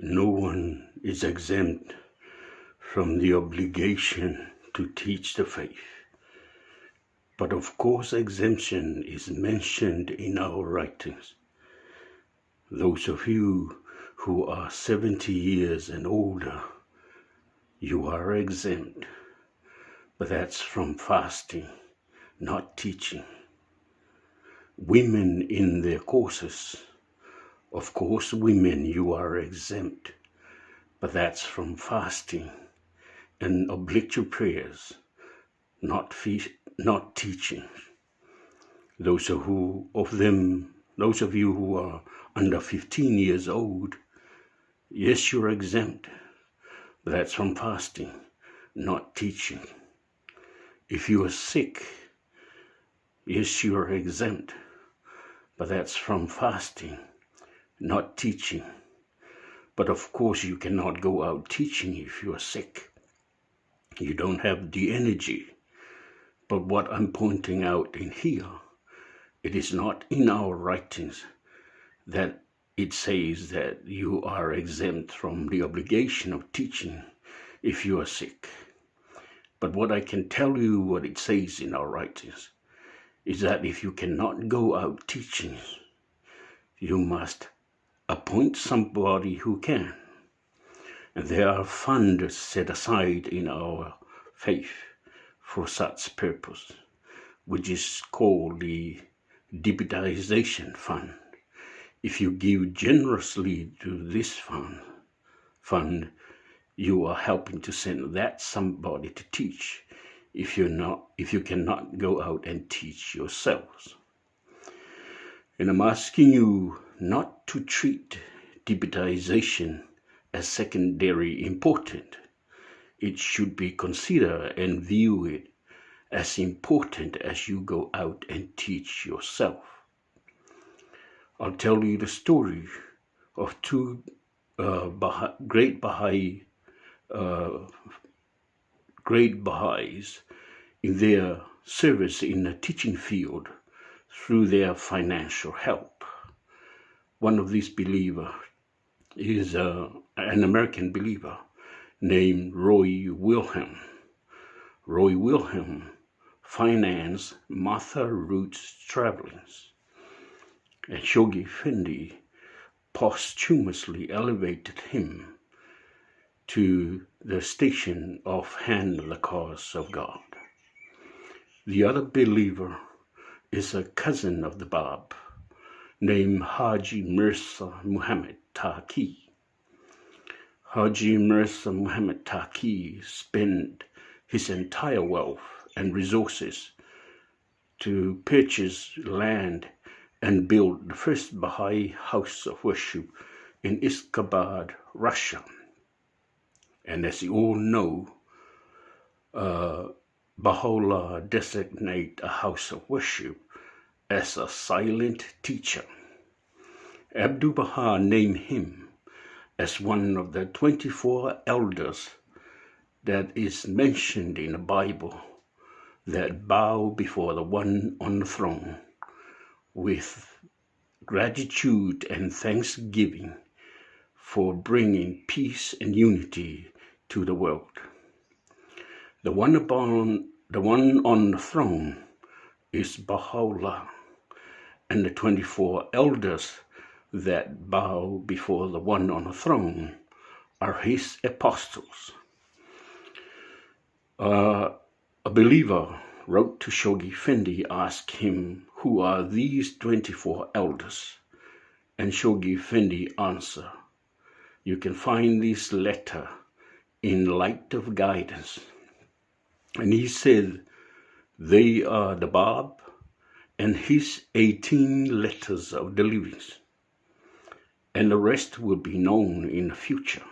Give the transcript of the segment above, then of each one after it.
No one is exempt from the obligation to teach the faith. But of course, exemption is mentioned in our writings. Those of you who are 70 years and older, you are exempt. But that's from fasting, not teaching. Women in their courses, of course, women, you are exempt. But that's from fasting and obligatory prayers, not teaching. Those of you who are under 15 years old, yes, you're exempt. But that's from fasting, not teaching. If you are sick, yes, you are exempt. But that's from fasting, not teaching. But of course, you cannot go out teaching if you are sick. You don't have the energy. But what I'm pointing out in here, it is not in our writings that it says that you are exempt from the obligation of teaching if you are sick. But what I can tell you, what it says in our writings, is that if you cannot go out teaching, you must appoint somebody who can. And there are funds set aside in our faith for such purpose, which is called the deputization fund. If you give generously to this fund, you are helping to send that somebody to teach if you cannot go out and teach yourselves. And I'm asking you not to treat deputization as secondary important. It should be considered and view it as important as you go out and teach yourself. I'll tell you the story of two great Baha'is in their service in the teaching field through their financial help. One of these believers is an American believer named Roy Wilhelm. Roy Wilhelm financed Martha Root's travelings, and Shoghi Effendi posthumously elevated him to the station of Hand the Cause of God. The other believer is a cousin of the Bab named Haji Mirza Muhammad Taqi. Haji Mirza Muhammad Taqi spent his entire wealth and resources to purchase land and build the first Baha'i house of worship in Ashgabat, Russia. And as you all know, Baha'u'llah designated a house of worship as a silent teacher. Abdu'l-Baha named him as one of the 24 elders that is mentioned in the Bible that bow before the one on the throne with gratitude and thanksgiving for bringing peace and unity to the world. The one on the throne is Baha'u'llah, and the 24 elders that bow before the one on the throne are his apostles. A believer wrote to Shoghi Effendi, asked him, who are these 24 elders? And Shoghi Effendi answered, you can find this letter in Light of Guidance. And he said, they are the Bab and his 18 letters of deliverance, and the rest will be known in the future.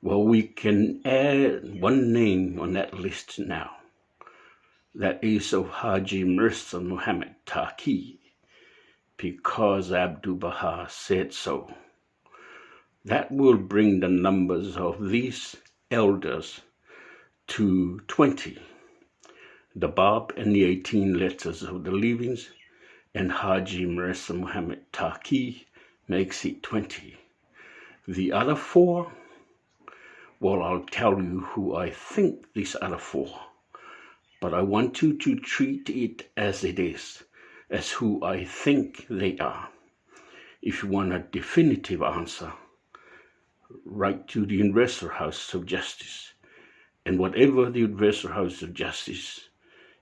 Well, we can add one name on that list now. That is of Haji Mirza Muhammad Taqi, because Abdu'l-Baha said so. That will bring the numbers of these elders to 20. The Bab and the 18 letters of the leavings, and Haji Mirza Muhammad Taqi makes it 20. The other four, well, I'll tell you who I think these other four, but I want you to treat it as it is, as who I think they are. If you want a definitive answer, write to the Universal House of Justice, and whatever the Universal House of Justice,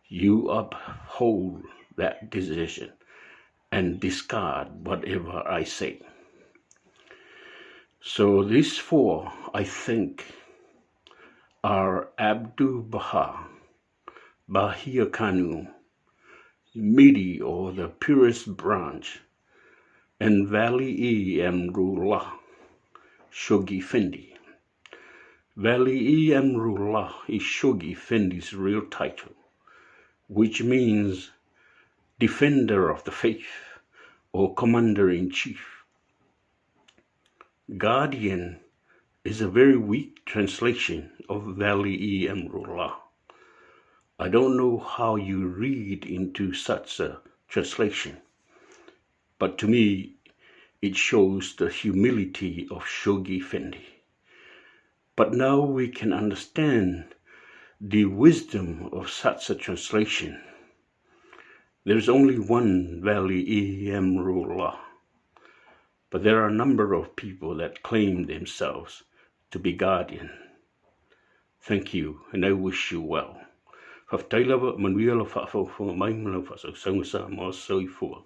you uphold that decision and discard whatever I say. So these four, I think, are Abdu'l-Baha, Bahia Kanu, Midi, or the purest branch, and Vali Amrullah Shoghi Effendi. Vali Amrullah is Shoghi Effendi's real title, which means Defender of the Faith or Commander-in-Chief. Guardian is a very weak translation of Vali Amrullah. I don't know how you read into such a translation, but to me it shows the humility of Shoghi Effendi. But now we can understand the wisdom of such a translation. There's only one Vali Amrullah, but there are a number of people that claim themselves to be guardian. Thank you, and I wish you well. Whaftailava manuia la whaafau mai mana whasau saunga sa mo soifua.